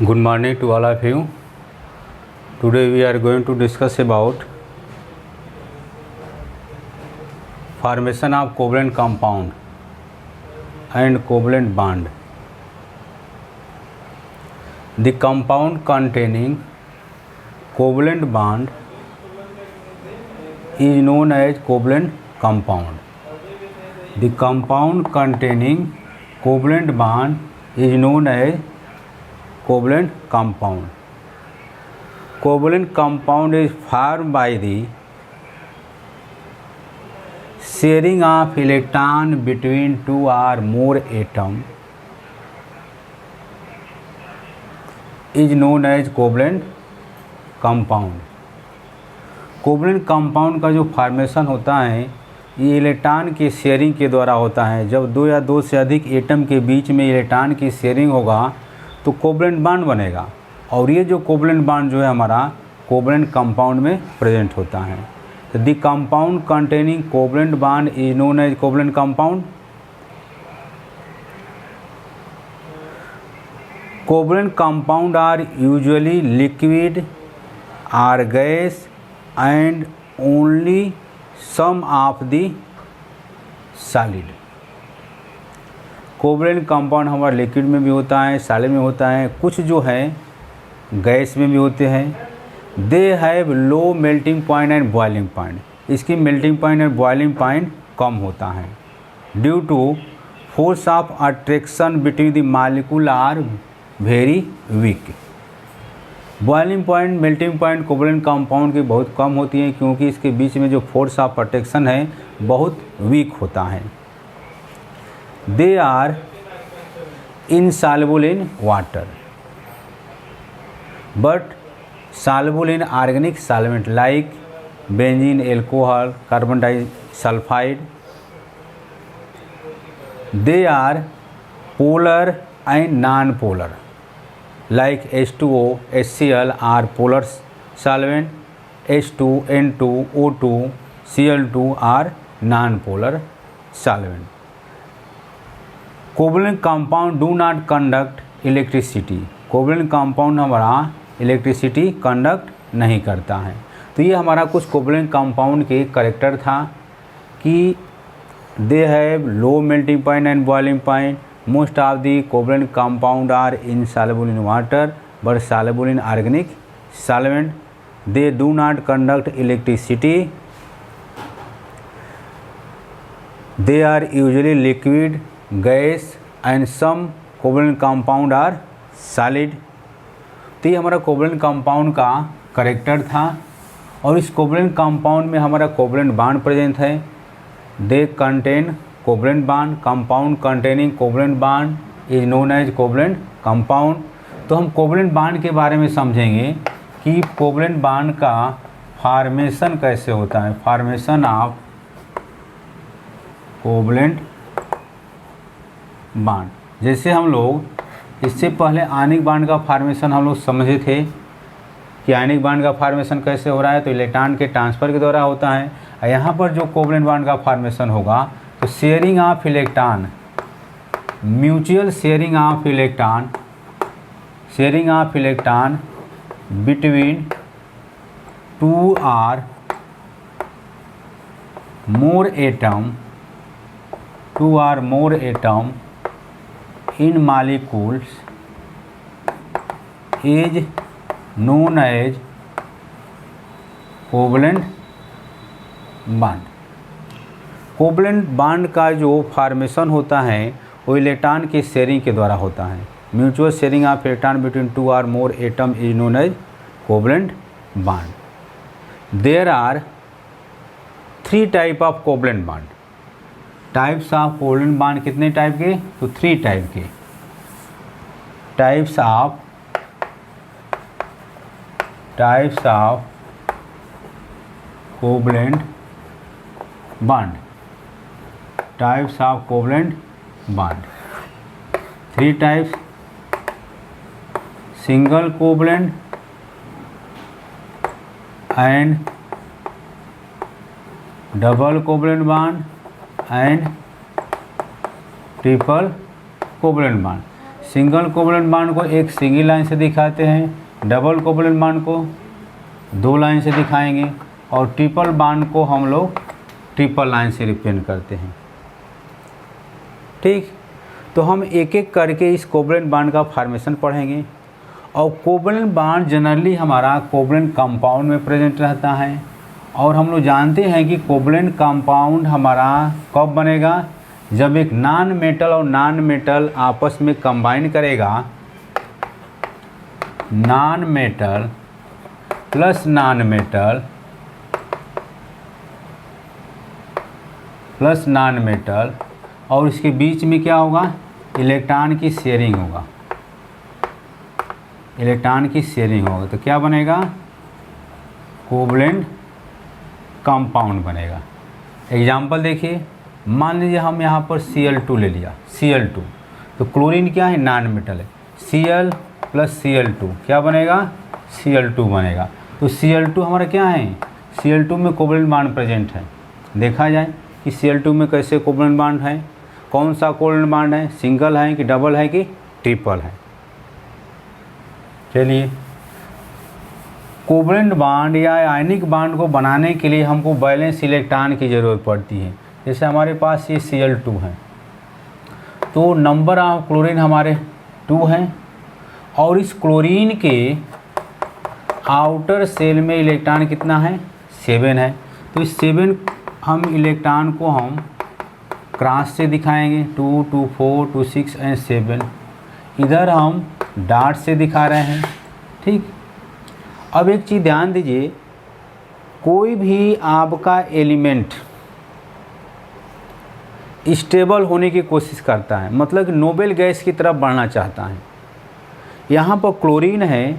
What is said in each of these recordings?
Good morning to all of you. Today we are going to discuss about formation of covalent compound and covalent bond. The compound containing covalent bond is known as covalent compound. The compound containing covalent bond is known as covalent compound. Covalent compound is formed by the sharing of electron between two or more atoms is known as covalent compound. Covalent compound का जो formation होता है ये electron के sharing के द्वारा होता है। जब दो या दो से अधिक एटम के बीच में इलेक्ट्रॉन की शेयरिंग होगा तो कोवलेंट बॉन्ड बनेगा और ये जो कोवलेंट बॉन्ड जो है हमारा कोवलेंट कंपाउंड में प्रेजेंट होता है। तो the compound containing covalent bond is known as covalent compound. Covalent compound are usually liquid or gas and only some of the solid. Covalent compound हमारा लिक्विड में भी होता है, सॉलिड में होता है, कुछ जो है गैस में भी होते हैं। They have low melting point and boiling point. इसकी melting point and boiling point कम होता है due to force of attraction between the molecule are very weak. Boiling point melting point covalent compound की बहुत कम होती है क्योंकि इसके बीच में जो फोर्स ऑफ अट्रैक्शन है बहुत वीक होता है। They are insoluble in water but soluble in organic solvent like benzene, alcohol, carbon disulphide. They are polar and non polar like H2O, HCl are polar solvent, H2, N2, O2, Cl2 are non-polar solvent. Covalent compound do not conduct electricity. Covalent compound हमारा electricity conduct नहीं करता है। तो ये हमारा कुछ covalent compound के character था कि दे have low melting point and boiling point. Most of the covalent compound are insoluble in water but soluble in organic solvent. They do not conduct electricity. They are usually liquid, gas and some covalent compound are solid. तो ये हमारा covalent compound का character था और इस covalent compound में हमारा covalent bond present है। They contain covalent bond. Compound containing covalent bond is known as covalent compound. तो हम कोवलेंट बॉन्ड के बारे में समझेंगे कि कोवलेंट बॉन्ड का फॉर्मेशन कैसे होता है। Formation of covalent bond. जैसे हम लोग इससे पहले आयनिक बॉन्ड का फॉर्मेशन हम लोग समझे थे कि आयनिक बॉन्ड का फॉर्मेशन कैसे हो रहा है, तो इलेक्ट्रॉन के ट्रांसफ़र के द्वारा होता है। यहाँ पर जो कोवलेंट बॉन्ड का फॉर्मेशन होगा तो sharing of electron, mutual sharing of electron, sharing of electron between two or more atom, two or more atom in molecules is known as covalent bond. Covalent bond का जो formation होता है वो electron की sharing के द्वारा होता है। Mutual sharing of electron between two or more atom is known as covalent bond. There are three type of covalent bond. Types of covalent bond कितने टाइप के? तो थ्री टाइप के। Types of covalent bond. Types of covalent bond. Three types: single covalent and double covalent bond and triple covalent bond. Single covalent bond को एक single line से दिखाते हैं, double covalent bond को 2 line से दिखाएंगे, और ट्रिपल बॉन्ड को हम लोग ट्रिपल लाइन से रिप्रेजेंट करते हैं। ठीक, तो हम एक एक करके इस कोवलेंट बॉन्ड का फॉर्मेशन पढ़ेंगे। और कोवलेंट बॉन्ड जनरली हमारा कोवलेंट कंपाउंड में प्रेजेंट रहता है, और हम लोग जानते हैं कि कोवलेंट कंपाउंड हमारा कब बनेगा, जब एक नॉन मेटल और नॉन मेटल आपस में कंबाइन करेगा, non metal plus non metal plus non metal, और इसके बीच में क्या होगा, इलेक्ट्रॉन की शेयरिंग होगा, इलेक्ट्रॉन की शेयरिंग होगा, तो क्या बनेगा, कोवलेंट कंपाउंड बनेगा। एग्जाम्पल देखिए, मान लीजिए हम यहाँ पर Cl2 ले लिया, Cl2, तो क्लोरीन क्या है, नॉन मेटल है, Cl प्लस Cl2 क्या बनेगा, Cl2 बनेगा। तो Cl2 हमारा क्या है, Cl2 में कोवलेंट बॉन्ड प्रेजेंट है। देखा जाए कि Cl2 में कैसे कोवलेंट बॉन्ड है, कौन सा कोवलेंट बॉन्ड है, सिंगल है कि डबल है कि ट्रिपल है। चलिए, कोवलेंट बॉन्ड या आयनिक बॉन्ड को बनाने के लिए हमको बैलेंस इलेक्ट्रॉन की ज़रूरत पड़ती है। जैसे हमारे पास ये Cl2 है, तो नंबर ऑफ क्लोरीन हमारे 2 हैं, और इस क्लोरीन के आउटर सेल में इलेक्ट्रॉन कितना है, 7 है। तो इस 7 हम इलेक्ट्रॉन को हम क्रॉस से दिखाएंगे, 2, 2, 4, 2, 6 एंड 7। इधर हम डॉट से दिखा रहे हैं। ठीक, अब एक चीज़ ध्यान दीजिए, कोई भी आपका एलिमेंट स्टेबल होने की कोशिश करता है, मतलब कि नोबेल गैस की तरफ बढ़ना चाहता है। यहाँ पर क्लोरीन है,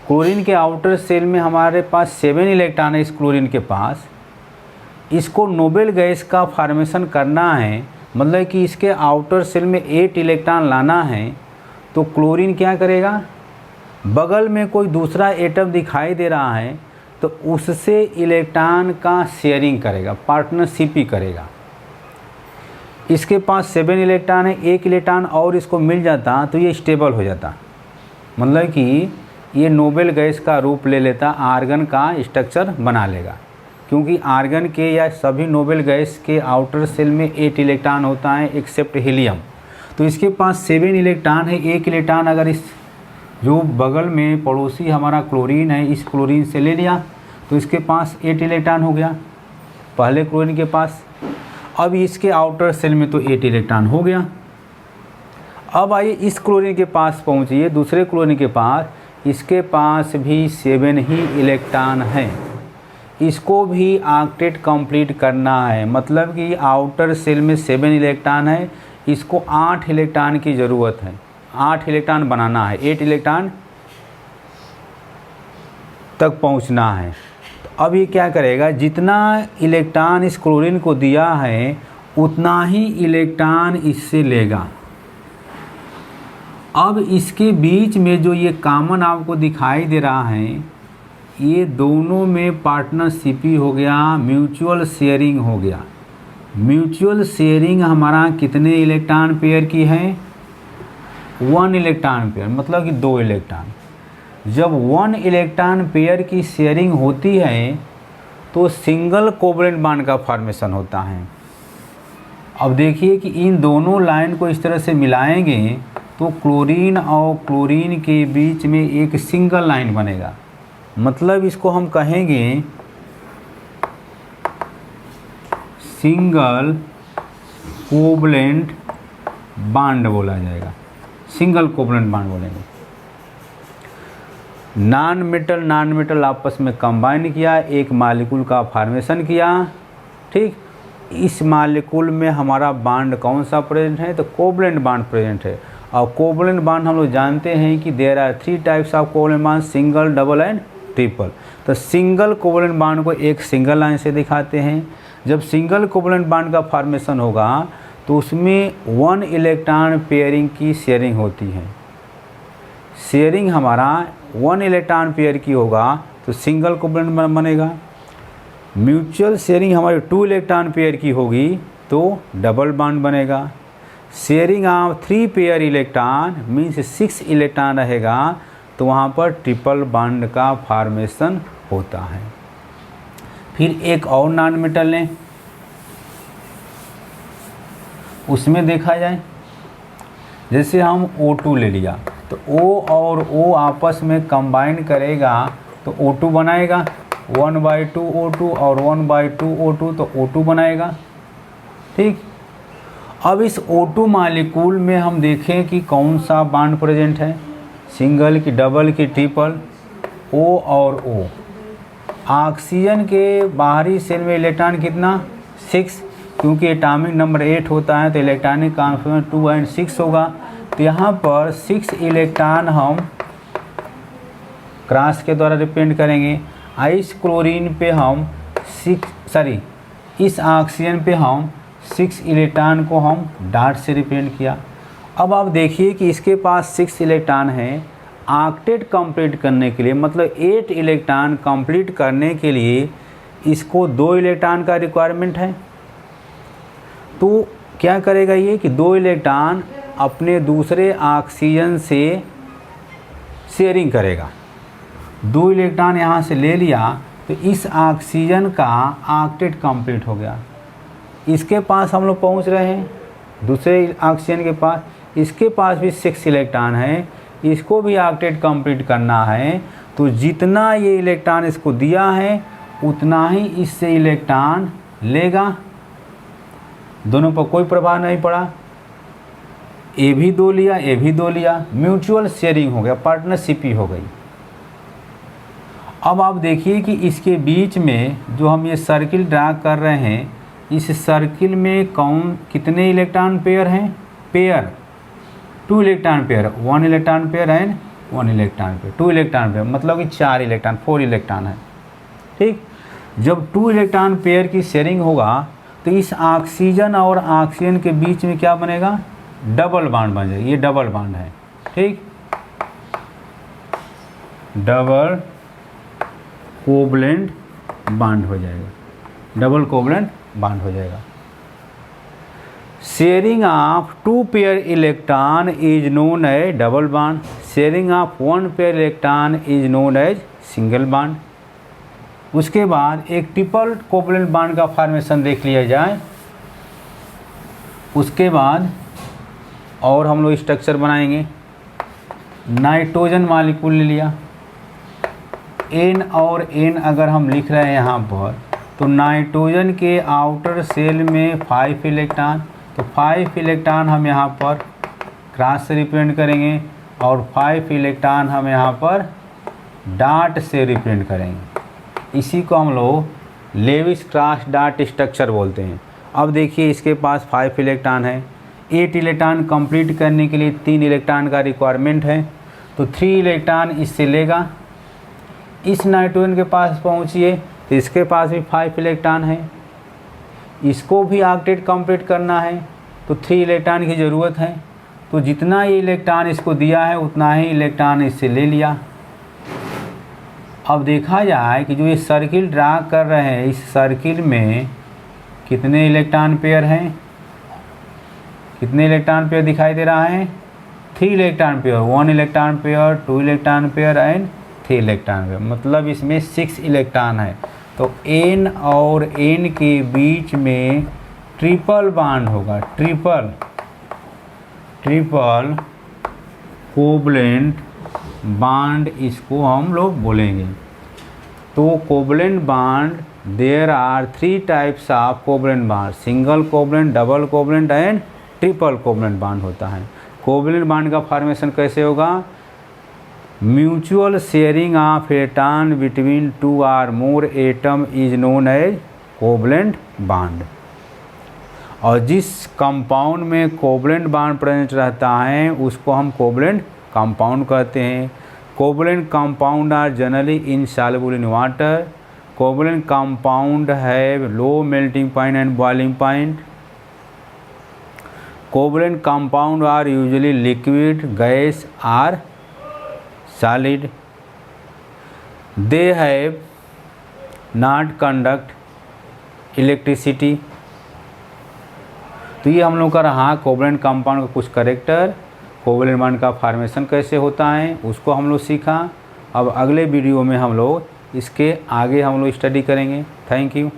क्लोरीन के आउटर सेल में हमारे पास 7 इलेक्ट्रॉन है इस क्लोरीन के पास। इसको नोबेल गैस का फॉर्मेशन करना है, मतलब कि इसके आउटर सेल में 8 इलेक्ट्रॉन लाना है। तो क्लोरीन क्या करेगा, बगल में कोई दूसरा एटम दिखाई दे रहा है तो उससे इलेक्ट्रॉन का शेयरिंग करेगा, पार्टनरशिप ही करेगा। इसके पास 7 इलेक्ट्रॉन है, 1 इलेक्ट्रॉन और इसको मिल जाता तो ये स्टेबल हो जाता, मतलब कि ये नोबेल गैस का रूप ले लेता, आर्गन का स्ट्रक्चर बना लेगा। क्योंकि आर्गन के या सभी नोबेल गैस के आउटर सेल में 8 इलेक्ट्रॉन होता है एक्सेप्ट हीलियम। तो इसके पास 7 इलेक्ट्रॉन है, 1 इलेक्ट्रॉन अगर इस जो बगल में पड़ोसी हमारा क्लोरीन है इस क्लोरीन से ले लिया तो इसके पास 8 इलेक्ट्रॉन हो गया पहले क्लोरीन के पास। अब इसके आउटर सेल में तो 8 इलेक्ट्रॉन हो गया। अब आइए इस क्लोरीन के पास पहुंचिए, दूसरे क्लोरीन के पास, इसके पास भी 7 ही इलेक्ट्रॉन है। इसको भी ऑक्टेट कंप्लीट करना है, मतलब कि आउटर सेल में 7 इलेक्ट्रॉन है, इसको 8 इलेक्ट्रॉन की ज़रूरत है, 8 इलेक्ट्रॉन बनाना है, 8 इलेक्ट्रॉन तक पहुंचना है। तो अब ये क्या करेगा, जितना इलेक्ट्रॉन इस क्लोरीन को दिया है उतना ही इलेक्ट्रॉन इससे लेगा। अब इसके बीच में जो ये कॉमन आपको दिखाई दे रहा है, ये दोनों में पार्टनरशिप ही हो गया, म्यूचुअल शेयरिंग हो गया। म्यूचुअल शेयरिंग हमारा कितने इलेक्ट्रॉन पेयर की है, 1 इलेक्ट्रॉन पेयर, मतलब कि 2 इलेक्ट्रॉन। जब 1 इलेक्ट्रॉन पेयर की शेयरिंग होती है तो सिंगल कोवलेंट बॉन्ड का फॉर्मेशन होता है। अब देखिए कि इन दोनों लाइन को इस तरह से मिलाएंगे तो क्लोरीन और क्लोरीन के बीच में एक सिंगल लाइन बनेगा, मतलब इसको हम कहेंगे सिंगल कोवलेंट बॉन्ड बोला जाएगा, सिंगल कोवलेंट बॉन्ड बोलेंगे। नॉन मेटल आपस में कंबाइन किया, एक मॉलिक्यूल का फॉर्मेशन किया। ठीक, इस मॉलिक्यूल में हमारा बॉन्ड कौन सा प्रेजेंट है, तो कोवलेंट बॉन्ड प्रेजेंट है। और कोवलेंट बॉन्ड हम लोग जानते हैं कि there are 3 types of covalent bond, single, double and triple. तो सिंगल कोवलेंट बॉन्ड को एक सिंगल लाइन से दिखाते हैं। जब सिंगल कोवलेंट बॉन्ड का फॉर्मेशन होगा तो उसमें 1 इलेक्ट्रॉन पेयरिंग की शेयरिंग होती है। शेयरिंग हमारा 1 इलेक्ट्रॉन पेयर की होगा तो सिंगल कोवलेंट बॉन्ड बनेगा। म्यूचुअल शेयरिंग हमारी 2 इलेक्ट्रॉन पेयर की होगी तो डबल बॉन्ड बनेगा। Sharing of 3 pair electron means 6 electron रहेगा, तो वहाँ पर ट्रिपल बॉन्ड का फॉर्मेशन होता है। फिर एक और नॉन मेटल लें, उसमें देखा जाए, जैसे हम O2 ले लिया तो O और O आपस में कंबाइन करेगा तो O2 बनाएगा, 1/2 O2 और 1/2 O2 तो O2 बनाएगा। ठीक, अब इस O2 मालिक्यूल में हम देखें कि कौन सा बॉन्ड प्रेजेंट है, सिंगल की, डबल की, ट्रिपल, O और O। ऑक्सीजन के बाहरी सेल में इलेक्ट्रॉन कितना, 6, क्योंकि एटॉमिक नंबर 8 होता है तो इलेक्ट्रॉनिक कॉन्फिगरेशन 2 और 6 होगा। तो यहाँ पर 6 इलेक्ट्रॉन हम क्रॉस के द्वारा रिप्रेजेंट करेंगे। इस क्लोरीन पे हम इस ऑक्सीजन पे हम 6 इलेक्ट्रॉन को हम डॉट से रिप्रेजेंट किया। अब आप देखिए कि इसके पास 6 इलेक्ट्रॉन हैं, ऑक्टेट कंप्लीट करने के लिए, मतलब 8 इलेक्ट्रॉन कंप्लीट करने के लिए इसको 2 इलेक्ट्रॉन का रिक्वायरमेंट है। तो क्या करेगा ये कि 2 इलेक्ट्रॉन अपने दूसरे ऑक्सीजन से शेयरिंग करेगा। 2 इलेक्ट्रॉन यहाँ से ले लिया तो इस ऑक्सीजन का ऑक्टेट कंप्लीट हो गया। इसके पास हम लोग पहुँच रहे हैं दूसरे ऑक्सीजन के पास, इसके पास भी 6 इलेक्ट्रॉन है, इसको भी ऑक्टेट कंप्लीट करना है। तो जितना ये इलेक्ट्रॉन इसको दिया है उतना ही इससे इलेक्ट्रॉन लेगा, दोनों पर कोई प्रभाव नहीं पड़ा। ए भी 2 लिया, ए भी 2 लिया, म्यूचुअल शेयरिंग हो गया, पार्टनरशिप ही हो गई। अब आप देखिए कि इसके बीच में जो हम ये सर्किल ड्रा कर रहे हैं, इस सर्किल में कितने इलेक्ट्रॉन पेयर हैं, pair 2 electron pair, 1 electron pair and 1 electron pair, 2 electron pair, मतलब कि 4 इलेक्ट्रॉन, 4 इलेक्ट्रॉन है। ठीक, जब 2 इलेक्ट्रॉन पेयर की शेयरिंग होगा तो इस ऑक्सीजन और ऑक्सीजन के बीच में क्या बनेगा, डबल बॉन्ड बन जाएगा। ये डबल बॉन्ड है। ठीक, डबल कोवलेंट बॉन्ड हो जाएगा, डबल कोवलेंट बॉन्ड हो जाएगा। Sharing of 2 pair electron is known as double bond, sharing of 1 pair electron is known as single bond. उसके बाद एक ट्रिपल कोवलेंट बॉन्ड का फॉर्मेशन देख लिया जाए। उसके बाद और हम लोग स्ट्रक्चर बनाएंगे। नाइट्रोजन मॉलिक्यूल ले लिया, N और N अगर हम लिख रहे हैं यहाँ पर, तो नाइट्रोजन के आउटर सेल में 5 इलेक्ट्रॉन, तो 5 इलेक्ट्रॉन हम यहाँ पर क्रॉस से रिप्रेजेंट करेंगे और 5 इलेक्ट्रॉन हम यहाँ पर डॉट से रिप्रेजेंट करेंगे। इसी को हम लोग लेविस क्रॉस डॉट स्ट्रक्चर बोलते हैं। अब देखिए इसके पास 5 इलेक्ट्रॉन है, 8 इलेक्ट्रॉन कंप्लीट करने के लिए 3 इलेक्ट्रॉन का रिक्वायरमेंट है, तो 3 इलेक्ट्रॉन इससे लेगा। इस नाइट्रोजन के पास पहुँचिए तो इसके पास भी 5 इलेक्ट्रॉन है, इसको भी ऑक्टेट कंप्लीट करना है तो 3 इलेक्ट्रॉन की ज़रूरत है। तो जितना ये इलेक्ट्रॉन इसको दिया है उतना ही इलेक्ट्रॉन इससे ले लिया। अब देखा जाए कि जो ये सर्किल ड्रा कर रहे हैं, इस सर्किल में कितने इलेक्ट्रॉन पेयर हैं, कितने इलेक्ट्रॉन पेयर दिखाई दे रहा है, 3 electron pair, 1 electron pair, 2 electron pair and 3 electron pair, मतलब इसमें 6 इलेक्ट्रॉन है। तो N और N के बीच में ट्रिपल बॉन्ड होगा, ट्रिपल कोवलेंट बॉन्ड इसको हम लोग बोलेंगे। तो covalent bond, there are 3 types of covalent bond, single covalent, double covalent and triple covalent bond होता है। कोवलेंट बॉन्ड का फॉर्मेशन कैसे होगा, mutual sharing of electron between 2 और more atom is known as covalent bond. और जिस compound में covalent bond present रहता है उसको हम कोवलेंट कंपाउंड कहते हैं। Covalent compound are generally insoluble in water. Covalent compound have low melting point and boiling point. Covalent compound are usually liquid, gas or solid. They have not conduct electricity. तो ये हम लोग का रहा covalent compound का कुछ character, covalent bond का formation कैसे होता है उसको हम लोग सीखा। अब अगले वीडियो में हम लोग इसके आगे हम लोग स्टडी करेंगे। Thank you.